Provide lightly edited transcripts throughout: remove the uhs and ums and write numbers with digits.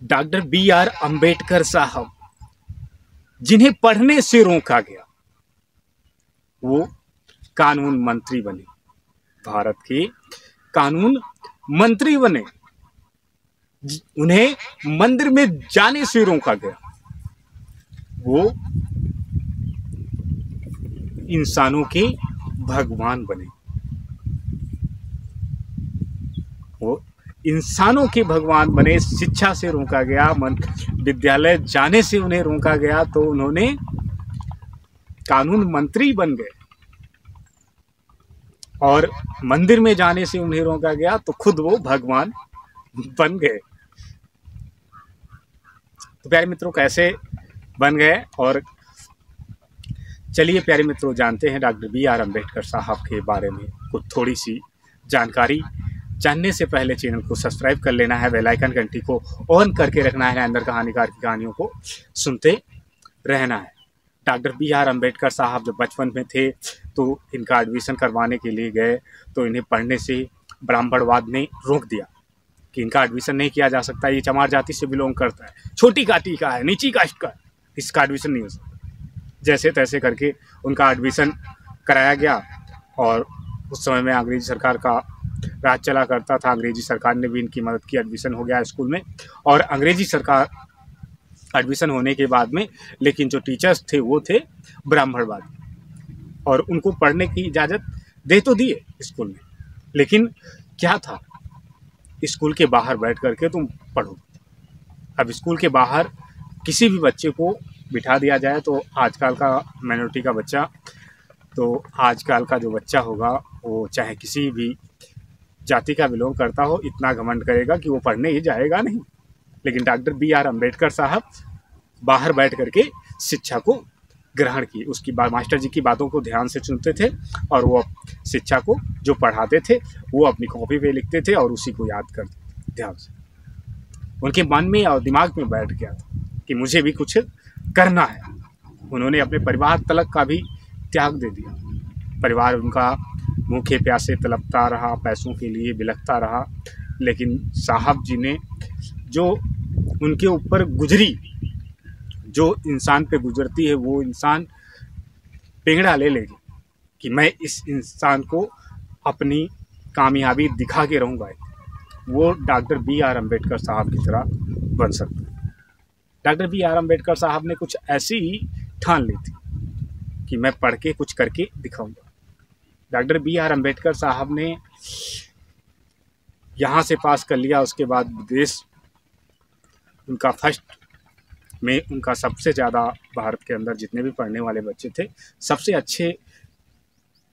Doctor B are Ambedkar साहब, जिन्हें पढ़ने से रोका गया, वो कानून मंत्री बने, भारत के कानून मंत्री बने। उन्हें मंदिर में जाने से रोका गया। वो इंसानों के भगवान बने। वो इंसानों के भगवान बने। शिक्षा से रोका गया, विद्यालय जाने से उन्हें रोका गया, तो उन्होंने कानून मंत्री बन गए। और मंदिर में जाने से उन्हें रोका गया, तो खुद वो भगवान बन गए। तो प्यारे मित्रों, कैसे बन गए? और चलिए प्यारे मित्रों, जानते हैं डॉक्टर बी आर अम्बेडकर साहब के बारे में कुछ थोड़ी सी जानकारी। जानने से पहले चैनल को सब्सक्राइब कर लेना है, बेल आइकन घंटी को ऑन करके रखना है, अंदर कहानीकार की कहानियों को सुनते रहना है। डॉक्टर बी आर अम्बेडकर साहब जब बचपन में थे तो इनका एडमिशन करवाने के लिए गए, तो इन्हें पढ़ने से ब्राह्मणवाद ने रोक दिया कि इनका एडमिशन नहीं किया जा सकता, ये चमार जाति से बिलोंग करता है, छोटी काटी का है, नीची कास्ट का, इसका एडमिशन नहीं हो सकता। जैसे तैसे करके उनका एडमिशन कराया गया। और उस समय में अंग्रेजी सरकार का राज चला करता था। अंग्रेजी सरकार ने भी इनकी मदद की, एडमिशन हो गया स्कूल में। और अंग्रेजी सरकार एडमिशन होने के बाद में, लेकिन जो टीचर्स थे वो थे ब्राह्मणवादी, और उनको पढ़ने की इजाज़त दे तो दिए स्कूल में, लेकिन क्या था, स्कूल के बाहर बैठ करके तुम पढ़ो। अब स्कूल के बाहर किसी भी बच्चे को बिठा दिया जाए, तो आजकल का माइनॉरिटी का बच्चा, तो आजकल का जो बच्चा होगा वो चाहे किसी भी जाति का बिलोंग करता हो, इतना घमंड करेगा कि वो पढ़ने ही जाएगा नहीं। लेकिन डॉक्टर बी आर अम्बेडकर साहब बाहर बैठ करके शिक्षा को ग्रहण की, उसकी मास्टर जी की बातों को ध्यान से सुनते थे, और वो शिक्षा को जो पढ़ाते थे वो अपनी कॉपी पे लिखते थे और उसी को याद करते थे ध्यान से। उनके मन में और दिमाग में बैठ गया था कि मुझे भी कुछ करना है। उन्होंने अपने परिवार तलक का भी त्याग दे दिया। परिवार उनका भूखे प्यासे तड़पता रहा, पैसों के लिए बिलखता रहा, लेकिन साहब जी ने जो उनके ऊपर गुजरी, जो इंसान पे गुजरती है, वो इंसान पेंगड़ा ले लेगी कि मैं इस इंसान को अपनी कामयाबी दिखा के रहूँगा, वो डॉक्टर बी आर अम्बेडकर साहब की तरह बन सकता है। डॉक्टर बी आर अम्बेडकर साहब ने कुछ ऐसी ही ठान ली थी कि मैं पढ़ के कुछ करके दिखाऊंगा। डॉक्टर बी आर अम्बेडकर साहब ने यहाँ से पास कर लिया, उसके बाद विदेश, उनका फर्स्ट में उनका सबसे ज़्यादा, भारत के अंदर जितने भी पढ़ने वाले बच्चे थे सबसे अच्छे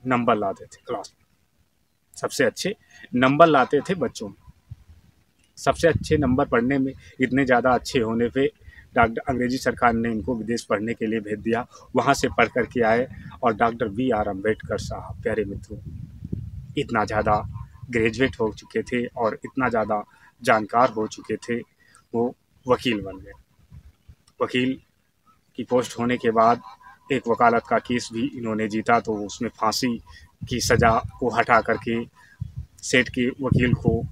नंबर लाते थे, क्लास में सबसे अच्छे नंबर लाते थे बच्चों में। सबसे अच्छे नंबर पढ़ने में, इतने ज़्यादा अच्छे होने पे अंग्रेजी सरकार ने इनको विदेश पढ़ने के लिए भेज दिया। वहाँ से पढ़ कर के आए, और डॉक्टर बी आर अम्बेडकर साहब, प्यारे मित्रों, इतना ज़्यादा ग्रेजुएट हो चुके थे और इतना ज़्यादा जानकार हो चुके थे, वो वकील बन गए। वकील की पोस्ट होने के बाद एक वकालत का केस भी इन्होंने जीता, तो उसमें फांसी की सज़ा को हटा करके सेठ के वकील को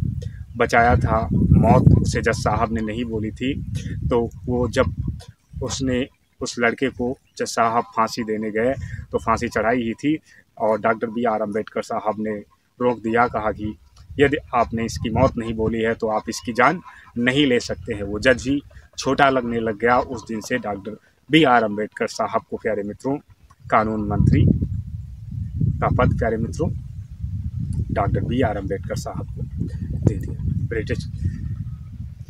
बचाया था। मौत उसे जज साहब ने नहीं बोली थी, तो वो जब उसने उस लड़के को जज साहब फांसी देने गए तो फांसी चढ़ाई ही थी, और डॉक्टर बी आर अम्बेडकर साहब ने रोक दिया, कहा कि यदि आपने इसकी मौत नहीं बोली है तो आप इसकी जान नहीं ले सकते हैं। वो जज ही छोटा लगने लग गया। उस दिन से डॉक्टर बी आर अम्बेडकर साहब को, प्यारे मित्रों, कानून मंत्री का पद, प्यारे मित्रों, डॉक्टर बी आर अम्बेडकर साहब को दे दिया। ब्रिटिश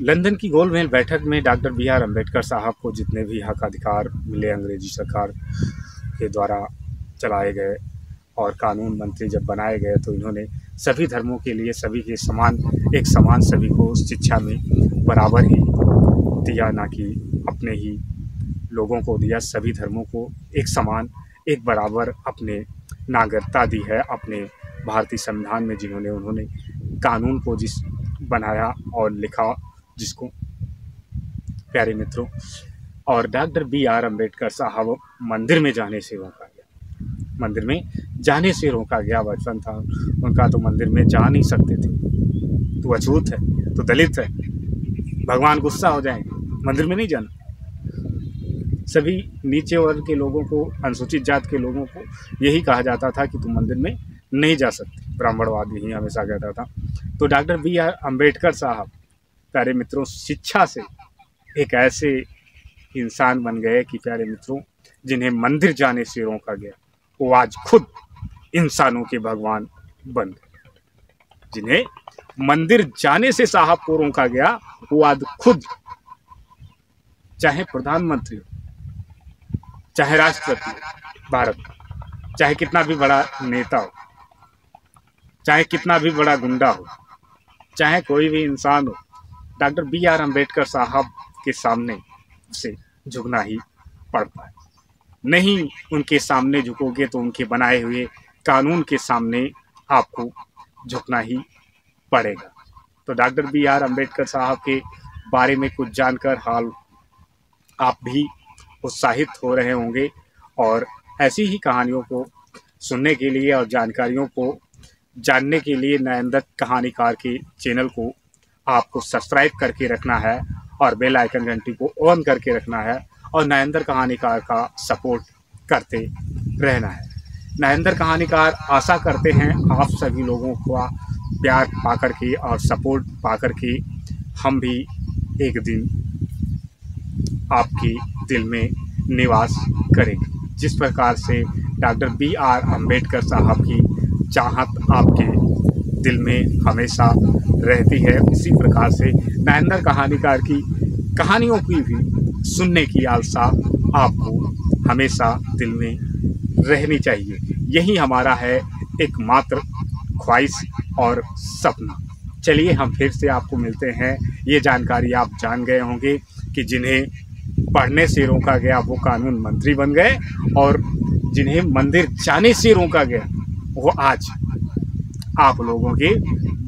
लंदन की गोलमेज बैठक में डॉक्टर बी आर अम्बेडकर साहब को जितने भी हक अधिकार मिले अंग्रेजी सरकार के द्वारा चलाए गए, और कानून मंत्री जब बनाए गए, तो इन्होंने सभी धर्मों के लिए सभी के समान, एक समान सभी को शिक्षा में बराबर ही दिया, ना कि अपने ही लोगों को दिया। सभी धर्मों को एक समान, एक बराबर अपने नागरिकता दी है अपने भारतीय संविधान में, जिन्होंने उन्होंने कानून को जिस बनाया और लिखा जिसको, प्यारे मित्रों। और डॉक्टर बी आर अम्बेडकर साहब मंदिर में जाने से रोका गया, मंदिर में जाने से रोका गया। बचपन था उनका, तो मंदिर में जा नहीं सकते थे, तो अछूत है, तो दलित है, भगवान गुस्सा हो जाएंगे, मंदिर में नहीं जाना। सभी नीचे वर्ग के लोगों को, अनुसूचित जात के लोगों को यही कहा जाता था कि तुम मंदिर में नहीं जा सकते, ब्राह्मणवाद यही हमेशा कहता था। तो डॉक्टर बी आर अम्बेडकर साहब, प्यारे मित्रों, शिक्षा से एक ऐसे इंसान बन गए कि प्यारे मित्रों, जिन्हें मंदिर जाने से रोका गया वो आज खुद इंसानों के भगवान बन गए। जिन्हें मंदिर जाने से साहब को रोका गया वो आज खुद, चाहे प्रधानमंत्री हो, चाहे राष्ट्रपति भारत, चाहे कितना भी बड़ा नेता हो, चाहे कितना भी बड़ा गुंडा हो, चाहे कोई भी इंसान हो, डॉक्टर बी आर अम्बेडकर साहब के सामने उसे झुकना ही पड़ता है। नहीं उनके सामने झुकोगे तो उनके बनाए हुए कानून के सामने आपको झुकना ही पड़ेगा। तो डॉक्टर बी आर अम्बेडकर साहब के बारे में कुछ जानकर हाल आप भी उत्साहित हो रहे होंगे, और ऐसी ही कहानियों को सुनने के लिए और जानकारियों को जानने के लिए नरेंद्र कहानीकार के चैनल को आपको सब्सक्राइब करके रखना है और बेल आइकन घंटी को ऑन करके रखना है और नरेंद्र कहानीकार का सपोर्ट करते रहना है। नरेंद्र कहानीकार आशा करते हैं आप सभी लोगों का प्यार पाकर के और सपोर्ट पाकर के हम भी एक दिन आपके दिल में निवास करेंगे। जिस प्रकार से डॉक्टर बी आर अम्बेडकर साहब की चाहत आपके दिल में हमेशा रहती है, उसी प्रकार से नरेंद्र कहानीकार की कहानियों की भी सुनने की आशा आपको हमेशा दिल में रहनी चाहिए। यही हमारा है एकमात्र ख्वाहिश और सपना। चलिए हम फिर से आपको मिलते हैं। ये जानकारी आप जान गए होंगे कि जिन्हें पढ़ने से रोका गया वो कानून मंत्री बन गए, और जिन्हें मंदिर जाने से रोका गया वो आज आप लोगों के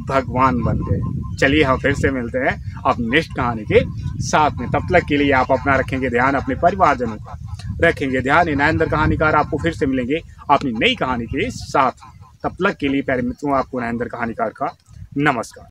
भगवान बन गए। चलिए हम फिर से मिलते हैं अब नेक्स्ट कहानी के साथ में। तब तक के लिए आप अपना रखेंगे ध्यान, अपने परिवारजनों का रखेंगे ध्यान। नरेंद्र कहानीकार आपको फिर से मिलेंगे अपनी नई कहानी के साथ। तब तक के लिए प्यारे मित्रों, आपको नरेंद्र कहानीकार का नमस्कार।